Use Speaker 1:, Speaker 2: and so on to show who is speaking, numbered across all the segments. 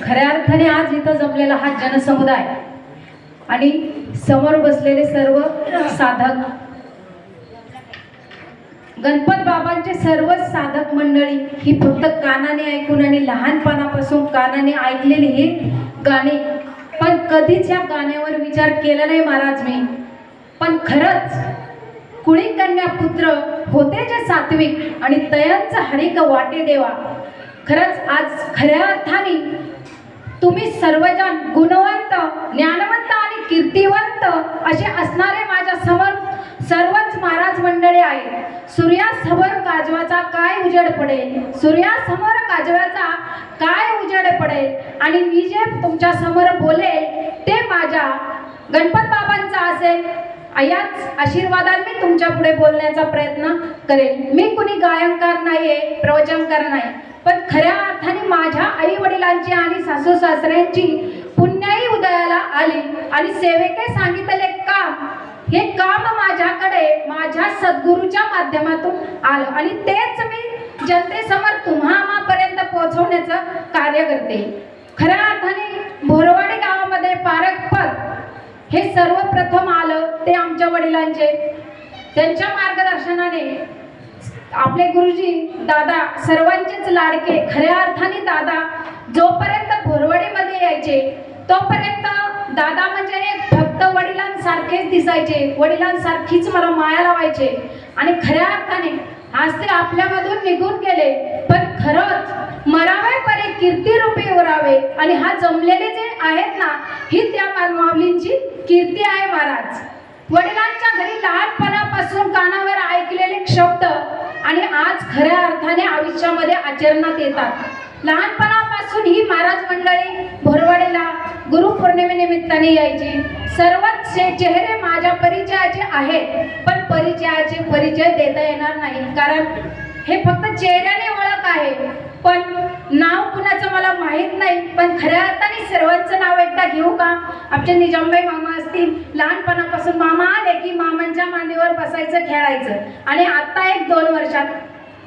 Speaker 1: खऱ्या अर्थाने आज इथं जमलेला हा जनसमुदाय आणि समोर बसलेले सर्व साधक, गणपत बाबांचे सर्व साधक मंडळी ही फक्त कानाने ऐकून आणि लहानपणापासून कानाने ऐकलेली ही गाणी, पण कधीच या गाण्यावर विचार केला नाही महाराज मी. पण खरंच कुळी कन्या पुत्र होते जे सात्विक आणि तयांचा हरिक वाटे देवा. खरंच आज खऱ्या अर्थाने तुम्ही सर्वजण गुणवंत, ज्ञानवंत आणि कीर्तिवंत असे असणारे माझ्या समोर सर्वच महाराज मंडळी आहे. सूर्यासमोर काजवाचा काय उजेड पडेल, सूर्यासमोर काजवाचा काय उजेड पडेल, आणि मी जे तुमच्या समोर बोलेल ते माझ्या गणपत बाबांचा असेल. याच आशीर्वादाने मी तुमच्या पुढे बोलण्याचा प्रयत्न करेल. मी कुणी गायनकार नाहीये, प्रवचनकार नाही, पण खऱ्या अर्थाने माझ्या आई वडिलांची आणि सासू सासऱ्यांची पुण्याई उदयाला आली आणि सेवेके सांगितले काम, हे काम माझ्याकडे माझ्या सद्गुरूच्या माध्यमातून आलं आणि तेच मी जनतेसमोर तुम्हापर्यंत पोहोचवण्याचं कार्य करते. खऱ्या अर्थाने भोरवाडी गावामध्ये पारक पद हे सर्वप्रथम आलं ते आमच्या वडिलांचे. त्यांच्या मार्गदर्शनाने आपले गुरुजी दादा सर्वांचेच लाडके, खऱ्या अर्थाने दादा जोपर्यंत भोरवाडीमध्ये यायचे तोपर्यंत दादा म्हणजे फक्त वडिलांसारखेच दिसायचे, वडिलांसारखीच मला माया लावायचे. आणि खऱ्या अर्थाने आज ते आपल्यामधून निघून गेले, पण खरंच मरावे परे कीर्ती रूपी उरावे. आणि हा जमलेले जे आहेत ना, ही त्या माऊलींची कीर्ती आहे महाराज. वडिलांच्या घरी लहानपणापासून कानावर ऐकलेले शब्द आणि आज खऱ्या अर्थाने आयुष्यामध्ये आचरणात येतात. लहानपणापासून ही महाराज मंडळी भोरवाडीला गुरुपौर्णिमेनिमित्ताने यायची. सर्वच चेहरे माझ्या परिचयाचे आहेत, पण परिचयाचे परिचय देता येणार नाही, कारण हे फक्त चेहऱ्याने ओळख आहे, पण नाव कुणाचं मला माहीत नाही. पण खऱ्या अर्थाने सर्वांचं नाव एकदा घेऊ का? आमचे निजामबाई मामा असतील, लहानपणापासून मामा आले की मामांच्या मांडीवर बसायचं, खेळायचं. आणि आता 1-2 वर्षात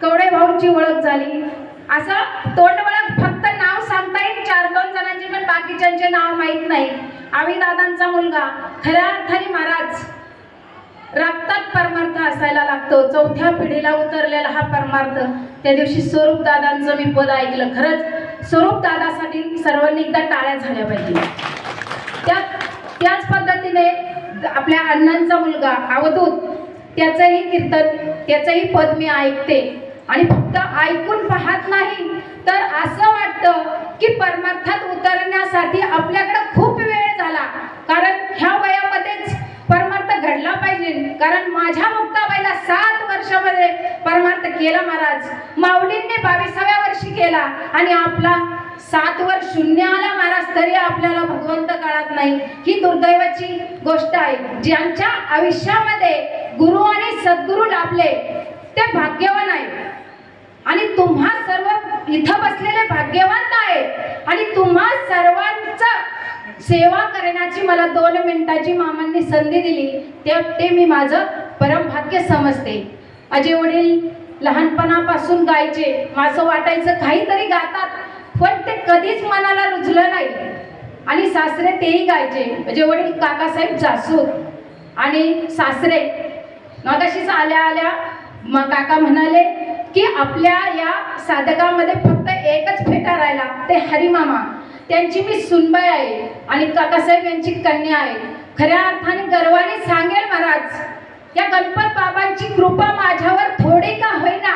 Speaker 1: कवडे भाऊंची ओळख झाली. असं तोंड ओळख, फक्त नाव सांगता येईल 4-2 जणांची, पण बाकीच्यांचे नाव माहीत नाही. आम्ही दादांचा मुलगा. खऱ्या अर्थाने महाराज रक्तात परमार्थ असायला लागतो. 4थ्या पिढीला उतरलेला हा परमार्थ. त्या दिवशी स्वरूप दादांचं मी पद ऐकलं. खरंच स्वरूप दादासाठी सर्वांनी एकदा टाळ्या झाल्या पाहिजे. त्याच पद्धतीने आपल्या अण्णांचा मुलगा अवधूत, त्याचंही कीर्तन, त्याचंही पद मी ऐकते. आणि फक्त ऐकून पाहत नाही, तर असं वाटतं की परमार्थात उतरण्यासाठी आपल्याकडे खूप वेळ झाला, कारण ह्या वयामध्येच परमार्थ घडला पाहिजे. कारण माझ्या मुक्ताबाईला 7 वर्षामध्ये परमार्थ केला महाराज. माऊलींनी 22व्या वर्षी केला आणि आपला 7 वर शून्य आला महाराज, तरी आपल्याला भगवंत कळत नाही. ही दुर्दैवाची गोष्ट आहे. ज्यांच्या आयुष्यामध्ये गुरु आणि सद्गुरू लाभले ते भाग्यवान आहे. आणि तुम्हा सर्व इथं बसलेले भाग्यवान आहे. आणि तुम्हा सर्वांचं सेवा करण्याची मला 2 मिनिटाची मामांनी संधी दिली, ते मी माझं परमभाग्य समजते. माझे वडील लहानपणापासून गायचे. असं वाटायचं काहीतरी गातात, पण ते कधीच मनाला रुजलं नाही. आणि सासरे तेही गायचे. माझे वडील काकासाहेब जासूर आणि सासरे मगाशीच आल्या काका म्हणाले की आपल्या या साधकामध्ये फक्त एकच फेटा राहिला, ते हरिमामा. त्यांची मी सुनबाई आहे आणि काकासाहेब यांची कन्या आहे. खऱ्या अर्थाने गर्वाने सांगेल महाराज, या गणपत बाबांची कृपा माझ्यावर थोडी का होईना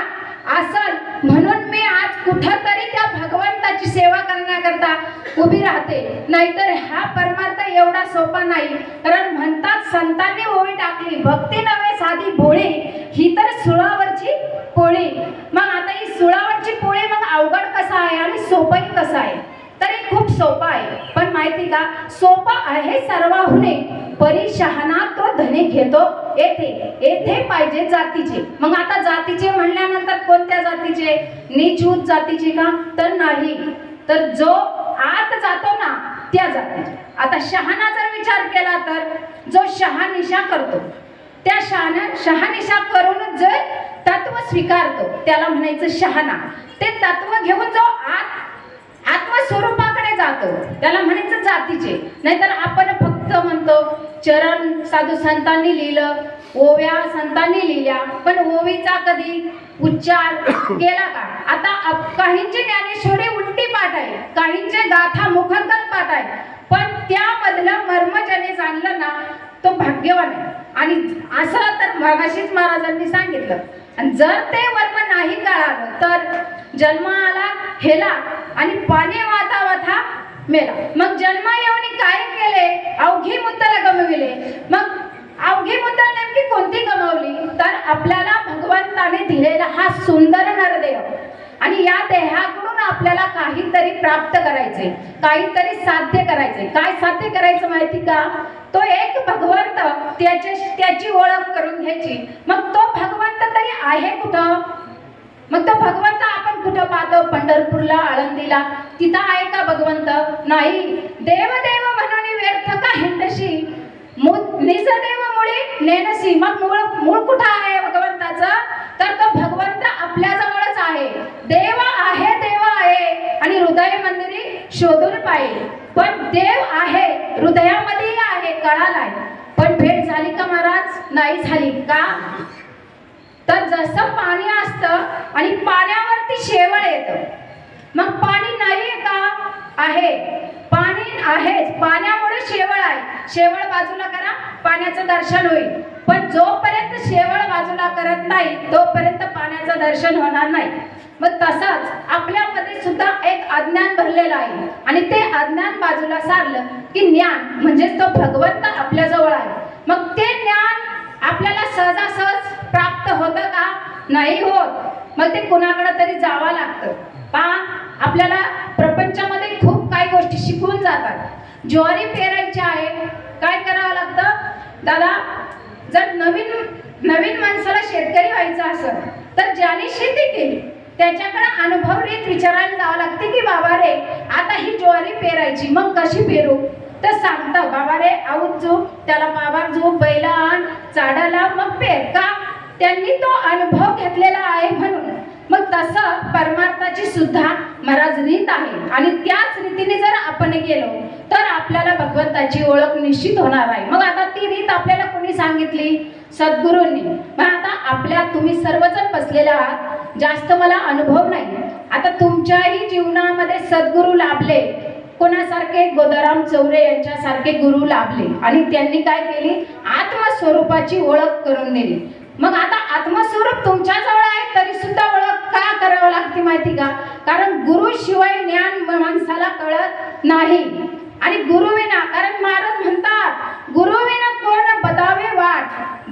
Speaker 1: असल, म्हणून मी आज कुठंतरी त्या भगवंताची सेवा करण्याकरता उभी राहते. नाहीतर हा परमार्थ एवढा सोपा नाही. कारण म्हणतात संतांनी ओवी टाकली, भक्ती नव्हे साधी भोळी, ही तर सुळावरची पोळी. मग आता ही सुळावरची पोळी मग अवघड कसा आहे आणि सोपंही कसं आहे? तर हे खूप सोपं आहे. पण माहिती का, सोपं आहे सर्वाहुने, परी शहाणा तो धने घेतो येथे पाहिजे जातीचे. मग आता जातीचे म्हणल्यानंतर कोणत्या जातीचे? नीच उच्च जातीचे का? तर नाही, तर जो आत जातो ना त्या जातीचे. आता शहाणा जर विचार केला तर जो शहानिशा करतो, त्या शहानिशा करून जे तत्व स्वीकारतो त्याला म्हणायचं शहाणा. ते तत्व घेऊन जो आत्मस्वरूपाकडे जातो, त्याला म्हणायचं जातीचे. नाहीतर आपण फक्त म्हणतो चरण साधू संतांनी लिहिलं, ओव्या संतांनी लिहिल्या, पण ओवीचा कधी उच्चार केला का? आता काहींची ज्ञानेश्वरी उलटी पाठ आहे, काहींचे गाथा मुखगत पाठ आहे, पण त्यामधलं मर्म ज्याने जाणलं ना तो भाग्यवान आहे. आणि असं तर मगाशीच महाराजांनी सांगितलं. आणि जर ते वर्म नाही कळालं तर जन्म आला हेला आणि पाणी वाता वाथा मेला. मग जन्म येऊन काय केले? अवघी मुद्दल गमविले. मग अवघी मुद्दल नेमकी कोणती गमावली? तर आपल्याला भगवंताने दिलेला हा सुंदर नरदेह, आणि या देहाकडून आपल्याला काहीतरी प्राप्त करायचे, काहीतरी साध्य करायचे. काय साध्य करायचं माहिती का? तो एक भगवंत, त्याची ओळख करून घ्यायची. मग तो भगवंत तरी आहे कुठं? मग तो भगवंत आपण कुठं पाहतो? पंढरपूरला, आळंदीला, तिथं आहे का भगवंत? नाही. देव देव म्हणून व्यर्थ का हिंडशी, निज देव मुळे नेनसी. मग मूळ कुठं आहे भगवंताचं? तर तो भगवंत आपल्या जवळच आहे. देव आहे आणि हृदय मंदिरी शोधून पाहिजे. पण देव आहे, हृदयामध्ये आहे, कळालाय. पण भेट झाली का महाराज? नाही झाली. का? तर जसं पाणी असतं आणि पाण्यावरती शेवळ येतं, मग पाणी नाही का? आहे. पाणी आहेच, पाण्यामुळे शेवळ आहे. शेवळ बाजूला करा, पाण्याचं दर्शन होईल. पण जोपर्यंत शेवळ बाजूला करत नाही तोपर्यंत पाण्याचं दर्शन होणार नाही. मग तसंच आपल्यामध्ये सुद्धा एक अज्ञान भरलेलं आहे, आणि ते अज्ञान बाजूला सारलं की ज्ञान म्हणजेच तो भगवंत आपल्या जवळ आहे. मग ते ज्ञान आपल्याला सहजासहज प्राप्त होतं का? नाही होत. मग ते कुणाकडे तरी जावं लागतं. पहा, आपल्याला प्रपंचामध्ये खूप काही गोष्टी शिकवून जातात. ज्वारी पेरायची आहे, काय करावं लागतं? दादा, जर नवीन माणसाला शेतकरी व्हायचं असेल तर ज्याने शेती केली त्याच्याकडे अनुभवरीत विचारायला जावं लागते की बाबा रे, आता ही ज्वारी पेरायची, मग कशी पेरू? तर सांगतं, बाबा रे, आऊत जो त्याला बाबार जो बैला आण, चाडाला, मग पेर. का? त्यांनी तो अनुभव घेतलेला आहे म्हणून. मग तसं परमार्थाची सुद्धा महाराज रीत आहे, आणि त्याच रीतीने जर आपण गेलो तर आपल्याला भगवंताची ओळख निश्चित होणार आहे. मग आता ती रीत आपल्याला कोणी सांगितली? सद्गुरूंनी. मग आता तुम्ही सर्वजण बसलेले आहात, जास्त मला अनुभव नाही. आता तुमच्याही जीवनामध्ये सद्गुरू लाभले, कोणासारखे? गोदाराम चौरे यांच्यासारखे गुरु लाभले, आणि त्यांनी काय केली? आत्मस्वरूपाची ओळख करून दिली. मग आता आत्मस्वरूप तुमच्या जवळ आहे तरी सुद्धा ओळख का करावं लागते माहिती का? कारण गुरु शिवाय ज्ञान माणसाला कळत नाही. आणि गुरुविना, कारण महाराज म्हणतात, गुरुविना कोण बदावे वाट,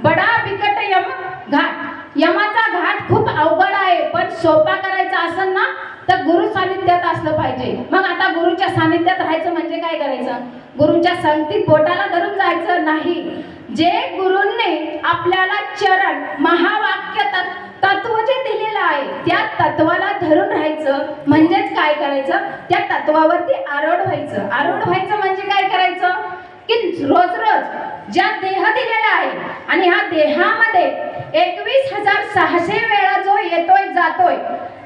Speaker 1: बडा बिकट यम घाट. यमाचा घाट खूप अवघड आहे, पण सोपा करायचा असेल ना तर गुरु सानिध्यात असलं पाहिजे. मग आता गुरुच्या सानिध्यात राहायचं म्हणजे काय करायचं? गुरुच्या संगतीत बोटाला धरून जायचं नाही. जे गुरूंनी आपल्याला चरण महावाक्य तत्व जे दिलेलं आहे त्या तत्वाला धरून राहायचं. म्हणजेच काय करायचं? त्या तत्वावरती आरूढ व्हायचं. आरूढ व्हायचं म्हणजे काय करायचं? की रोज ज्या देह दिलेला आहे, आणि ह्या देहामध्ये 21,600 वेळा जो येतोय जातोय,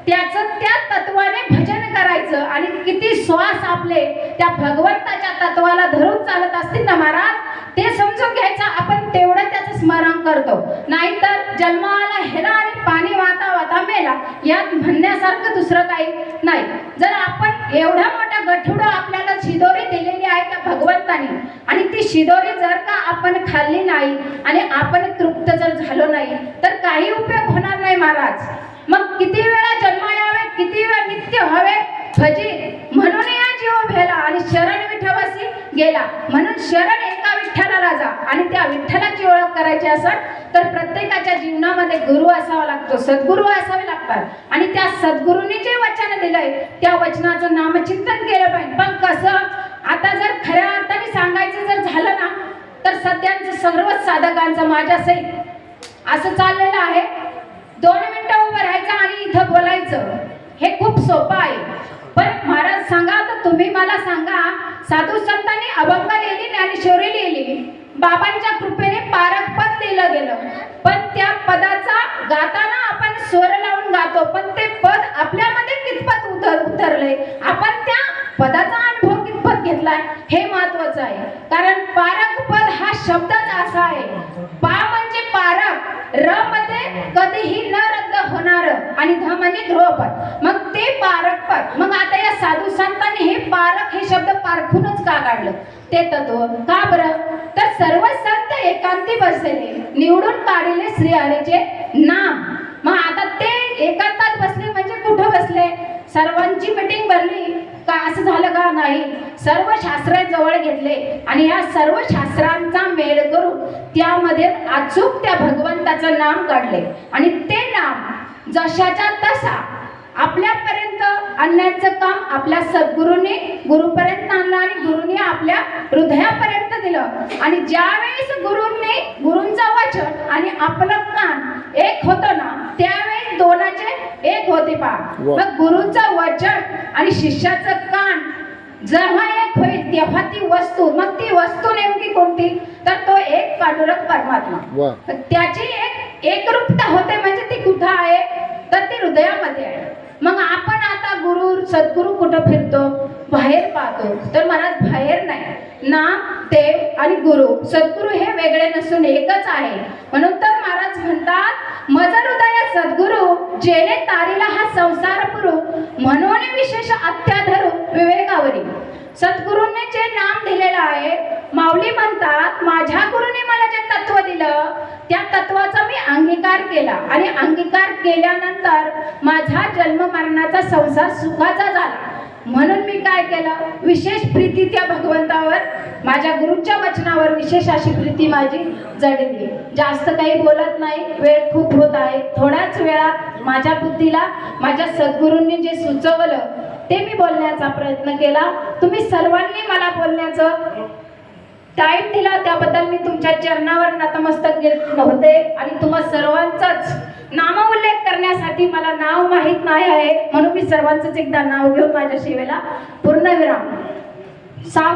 Speaker 1: त्याचं त्या तत्वाने भजन करायचं. आणि किती श्वास आपले त्या भगवंताच्या तत्वाला धरून चालत असतील ना महाराज, ते समजून घ्यायचं आपण तेवढं त्याचं स्मरण करतो. नाहीतर जन्माला हेला आणि पाणी वाता वाता मेला, यात म्हणण्यासारखं दुसरं काही नाही. जर आपण एवढा मोठा गठुडं आपल्याला शिदोरी दिलेली आहे त्या भगवंताने, आणि ती शिदोरी जर का आपण खाल्ली नाही आणि आपण तृप्त जर झालो नाही तर काही उपयोग होणार नाही महाराज. मग किती वेळा जन्म यावे, किती वेळा नित्य व्हावे भजी, म्हणून या जीव भेला आणि शरण विठवासी गेला. म्हणून शरण एका विठ्ठलाला जा, आणि त्या विठ्ठलाची ओळख करायची असेल तर प्रत्येकाच्या जीवनामध्ये गुरु असावा लागतो, सद्गुरू असावे लागतात. आणि त्या सद्गुरूंनी जे वचन दिलंय त्या वचनाचं नामचिंतन केलं पाहिजे. पण कसं? आता जर खऱ्या अर्थाने सांगायचं जर झालं ना तर सध्याचं सर्वच साधकांचं माझ्या सहित असं चाललेलं आहे, 2 मिनिटं उभं राहायचं आणि इथं बोलायचं, हे खूप सोपं आहे. पण महाराज सांगा, तर तुम्ही मला सांगा, साधू संतांनी अभंग लिहिली, ज्ञानेश्वरी लिहिली, बाबांच्या कृपेने पारक पद लिहिलं गेलं, पण त्या पदाचा गाताना आपण स्वर लावून गातो, पण ते पद आपल्यामध्ये कितपत उतरलंय? आपण त्या पदाचा अनुभव सांगितलाय हे महत्वाचं आहे. कारण पारक पद हा शब्दच असा आहे. पा म्हणजे पारक, र म्हणजे कधीही न रद्द होणार आणि ध म्हणजे ध्रुवपद, मग ते पारक पद. मग आता या साधू संतांनी हे पारक हे शब्द पारखूनच का काढलं ते तत्व का बरं? तर सर्व संत एकांती बसलेले, निवडून काढले श्रीहरीचे नाम. मग आता ते एकांतात बसले म्हणजे कुठं बसले? सर्वांची मीटिंग भरली का असं झालं का? नाही. सर्व शास्त्र जवळ घेतले आणि या सर्व शास्त्रांचा मेळ करून त्यामध्ये अचूक त्या भगवंताचं नाम काढले आणि ते नाम जशाच्या तसा आपल्यापर्यंत आणण्याचं काम आपल्या सद्गुरूंनी गुरुपर्यंत आणलं आणि गुरुंनी आपल्या हृदयापर्यंत दिलं. आणि ज्यावेळेस गुरूंचं वचन आणि आपलं कान एक होतं ना, त्यावेळेस दोनाचे एक होते पहा. मग गुरूंचं वचन आणि शिष्याचं कान जेव्हा एक होईल तेव्हा ती वस्तू, मग ती वस्तू नेमकी कोणती? तर तो एक पांडुरंग परमात्मा. त्याची एकरूपता होते म्हणजे ती कुठं आहे? तर ती हृदयामध्ये आहे. मग आपण आता गुरु सद्गुरू कुठं फिरतो? बाहेर पाहतो. तर महाराज बाहेर नाही, नाम देव आणि गुरु सद्गुरू हे वेगळे नसून एकच आहे. म्हणून तर महाराज म्हणतात मज हृदय सद्गुरू जेणे तारीला हा संसार पुरू म्हणून विशेष अत्याधरू विवेकावरी. सद्गुरूंनी जे नाम दिलेलं आहे, माऊली म्हणतात माझ्या गुरुने मला जे तत्व दिलं त्या तत्वाचा मी अंगीकार केला आणि अंगीकार केल्यानंतर माझा जन्म मरणाचा संसार सुखाचा झाला. म्हणून मी काय केलं? विशेष प्रीती त्या भगवंतावर, माझ्या गुरूंच्या वचनावर विशेष अशी प्रीती माझी जडली. जास्त काही बोलत नाही, वेळ खूप होत आहे. थोड्याच वेळात माझ्या बुद्धीला माझ्या सद्गुरूंनी जे सुचवलं ते मी बोलण्याचा प्रयत्न केला. तुम्ही सर्वांनी मला बोलण्याचं टाईम दिला त्याबद्दल मी तुमच्या चरणावर नतमस्तक होते. आणि तुम्हा सर्वांचाच नामोल्लेख करण्यासाठी मला नाव माहीत नाही आहे, म्हणून मी सर्वांचंच एकदा नाव घेऊन माझ्या सेवेला पूर्णविराम.